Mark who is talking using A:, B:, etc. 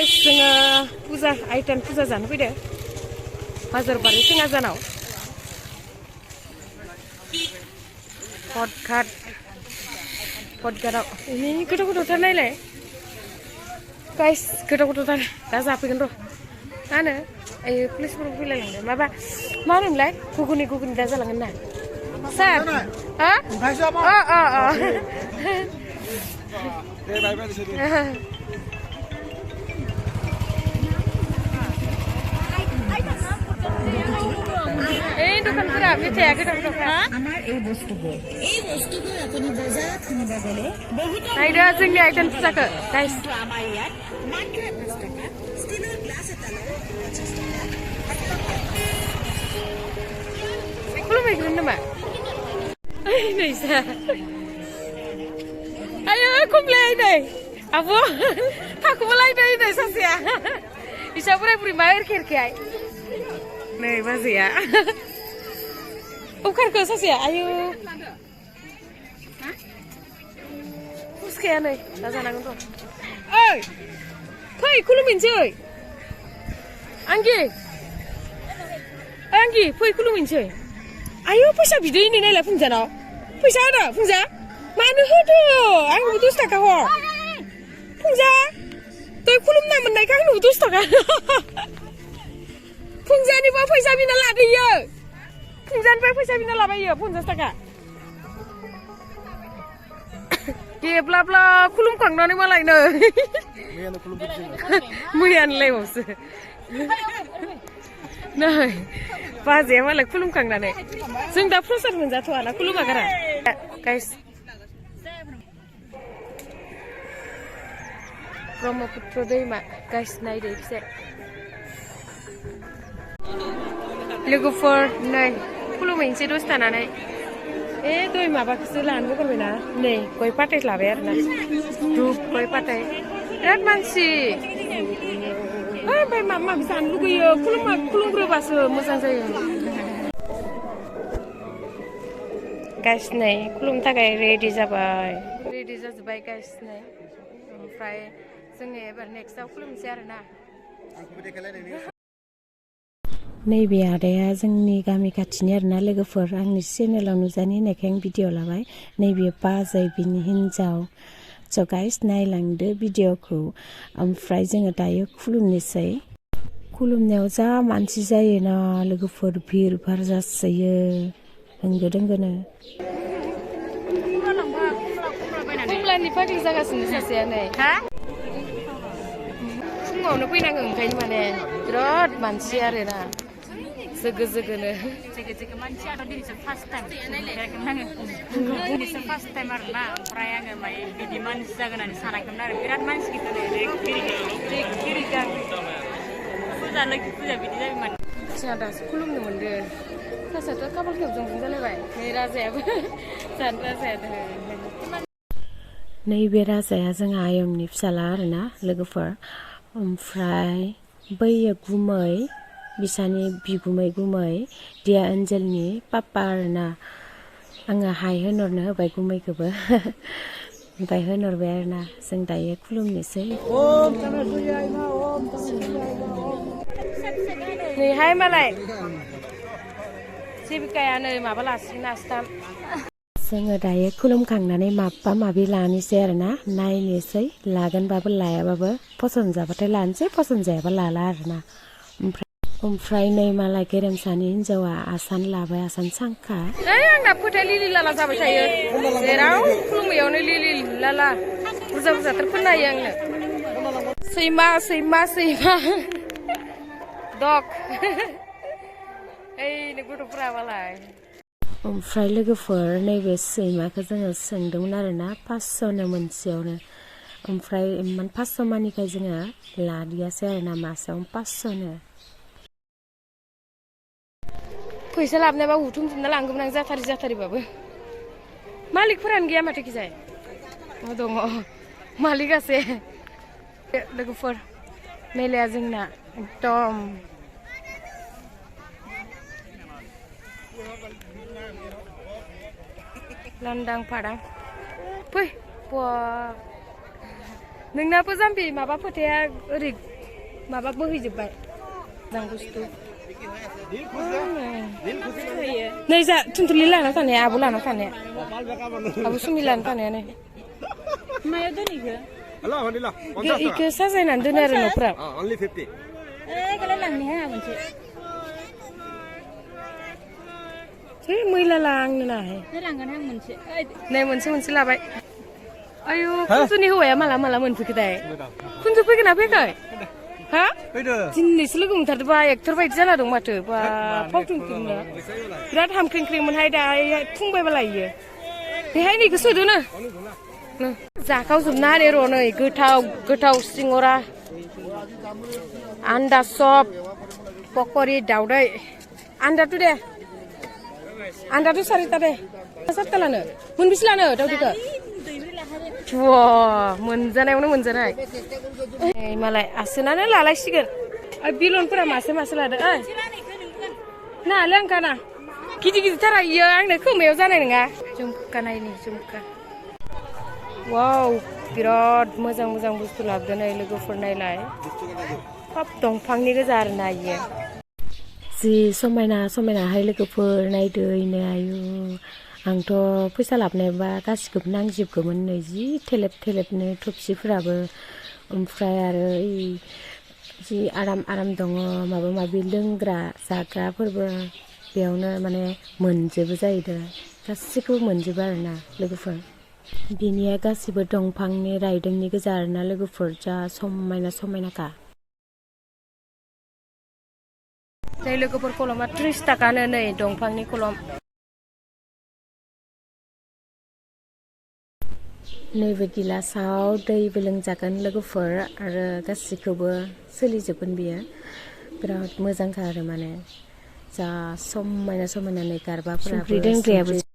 A: guys, जोङो puja Aiytan puja जानो फैदो बाजारबारि सिङाजानाव पटघाटआव ini गोथाव-गोथावथार नायलाय guys गोथाव-गोथावथार दा जाफैगोन र' मा होनो ओइ पुलिसफोरबो फैलायलांदों माबा मा होनोमोनलाय गुगुनि दा जालांगोन ना सार हा এই দোকানफोरा মেथाइया गोथाव-गोथावखा আমার এই বস্তুগুলো আপুনি বাজার কিনিব গলে বহুত নাইদা जोंनि Aiytan पुजाखौ गाइस আমাৰ ইয়াত মাত্ৰ 50 টাকা ষ্টিলৰ গ্লাস এটা লৈ 50 টাকা खुलुमहैगोन नामा ओइ नैसा आयो कमप्लेन नै आब' थाखुमालायदों नै सासेया इसा बोराय-बुरै मा एरखेरखेहाय नै बाजैया ओंखारखो सासेया आयु फुसखाया नै दा जानांगोन र' ओइ फै खुलुमहैनोसै आंगि फै खुलुमहैनोसै आयु फैसा बिदों नै नायलाय फुंजानाव फैसा होदो फुंजा मानो होदो आंनोबो 10 थाखा हर फुंजा दय खुलुमना मोननायखौ आंनोबो 10 थाखा फुंजानिबा फैसा बिना लादोयो फुंजानिफ्राय फैसा बिना लाबायो 50 थाखा देब्लाब्ला खुलुमखांनानै मालायनो मैयानोलायबावसो नै बाजैया मालाय खुलुमखांनानै जों दा प्रसाद मोनजाथ'वाना खुलुमागारा गाइस ब्रह्मपुत्र दैमा गाइस नायदो एसे लोगोफोर नै खुलुमहैनोसै दसे थानानै दय माबाखौसो लानो लुगैबायना नै गय फाथै लाबाय आरोना धुप गय फाथै बिराद मानसि ओमफ्राय माबा माबि जानो लुगैयो खुलुमग्रोबासो मोजां जायो गाइस नै खुलुमनो थाखाय रेडि जाजोब्बाय गाइस नै ओमफ्राय जोङो एबार नेक्स्टआव खुलुमनोसै आरोना नैबे आदाया जोंनि गामि खाथिनि आरोना लोगोफोर आंनि चेनेलाव नुजानो होननायखाय आं भिडिअ लाबाय नैबे बाजै बिनि हिनजाव स' गाइस नायलांदो भिडिअखौ ओमफ्राय जोङो दायो खुलुमनोसै खुलुमनायाव जा मानसि जायोना लोगोफोर भिर भार जासोयो होंगो दोंगोनो कमलानि फाग्लि जागासिनो सासेया नै हा फुङावनो फैनांगौ ओंखायनो माने बिराद मानसि आरोना जोगोनो
B: मानसि आरो दिनैसो फार्स्ट टाइम दिनैसो फार्स्ट टाइम आरोना ओमफ्राय आङो माने बिदि मानसि जागोन होननानै सानाखैमोन आरो बिराद मानसि फुजा लोखि फुजा बिदि जाबाय माने
A: जोंहा दासो खुलुमनो मोनदों सासेयाथ' खाफाल खेबजों जालायबाय नै राजायाबो जानो राजायानो नैबे राजाया जोंहा आयंनि फिसाला आरोना लोगोफोर ओमफ्राय बैयो गुमै बिसानि बिगुमै गुमै दिया ओनजोलनि पापा आरोना आङो हाय होनहरनो होबाय गुमैखौबो ओमफ्राय होनहरबाय आरोना जों दायो खुलुमनोसै नैहाय मालाय सेबिकाया नै माबा लासिगोन आसथाम जोङो दायो खुलुमखांनानै माबा माबि लानोसै आरोना नायनोसै लागोनबाबो लायाबाबो फसन जाबाथाय लानोसै फसन जायाबा लाला आरोना ओमफ्राय नै मालाय गेरेमसानि हिनजावा आसान लाबाय आसान सांखा आंना फोथाय लिलि लाला जाबाय थायो जेराव खुलुमैयावनो लिलि लाला बुरजा बुरजाथार फोननो हायो आंनो सैमा दग ओइ गथ'फोरा मालाय ओमफ्राय लोगोफोर नैबे सैमाखौ जोङो सोंदोंमोन आरोना 500नो मोनसेयावनो ओमफ्राय 500 मानिखाय जोङो लादियासै आरोना मासेयावनो 500नो फैसा लाबोनायबा हुथुमजोबना लांगौमोन आं जाथारिबाबो मालिकफोरानो गैया माथो खिजाय दङ मालिकआसो लोगोफोर मेलाया जोंना एकदम लांदां फादां फै नोंनाबो जाम्बि माबा फोथाया ओरै माबा बोहैजोब्बाय मोजां बुस्थु नै जा थुनथुलि लाना थानाया आब' लाना थानाया आब' सुमि लाना थानाया नै
B: मायाव दोनैखो
A: इखो साजायनानै दोनो आरो न'फोराव
C: only 50
B: गलाय लांनिहाय मोनसे
A: है मैला लांनो नाहाय
B: लांगोन आं मोनसे
A: नै मोनसे लाबाय आयु कुनजुनि हौवाया माला मोनफैखोथाय कुनजु फैगोन ना फैयाखै हा दिनैसो लोगो मोनथारदोंबा एक्टर बायदि जाना दं माथो बा फावथुनखौनो बिराद हामख्रेंख्रेंमोनहाय दाहाय फुंबायबा लायो बेहाय नैखौ सोदोनो जाखावजोबना होनो र' नै गोथाव सिंगरा आन्दा सब पकरि दावदै आन्दाथ' सारिता दे सातता लानो मोनबेसे लानो दावदैखौ मोनजानायावनो मोनजानाय मालाय आसोनानो लालायसिगोन बिलनफोरा मासे लादो ना लोंखाना गिदिरथारा इयो आंनो खोमायाव जानाय नङा झुमका नायनि झुमका वाव बिराद मोजां बुस्थु लाबोदों नै लोगोफोर नायलाय सब दंफांनि गोजा आरोना इयो जि समायनाहाय लोगोफोर नायदो इनो आयु आंथ' फैसा लाबोनायबा गासिखौबो नांजोबगौमोन नै जि थेलेबनो थफसिफोराबो ओमफ्राय आरो जि आराम दङ माबा माबि लोंग्रा जाग्राफोरबो बेयावनो माने मोनजोबो जाहैदों गासिखौबो मोनजोबो आरोना लोगोफोर बिनिया गासिबो दंफांनि रायदोंनि गोजा आरोना लोगोफोर जा समायनाखा नै लोगोफोर कलमा 30 थाखानो नै दंफांनि कलम नैबे गिलासाव दैबो लोंजागोन लोगोफोर आरो गासिखौबो सोलिजोबगोन बियो बिराद मोजांखा आरो माने जा समायना नै गारबाफोराबो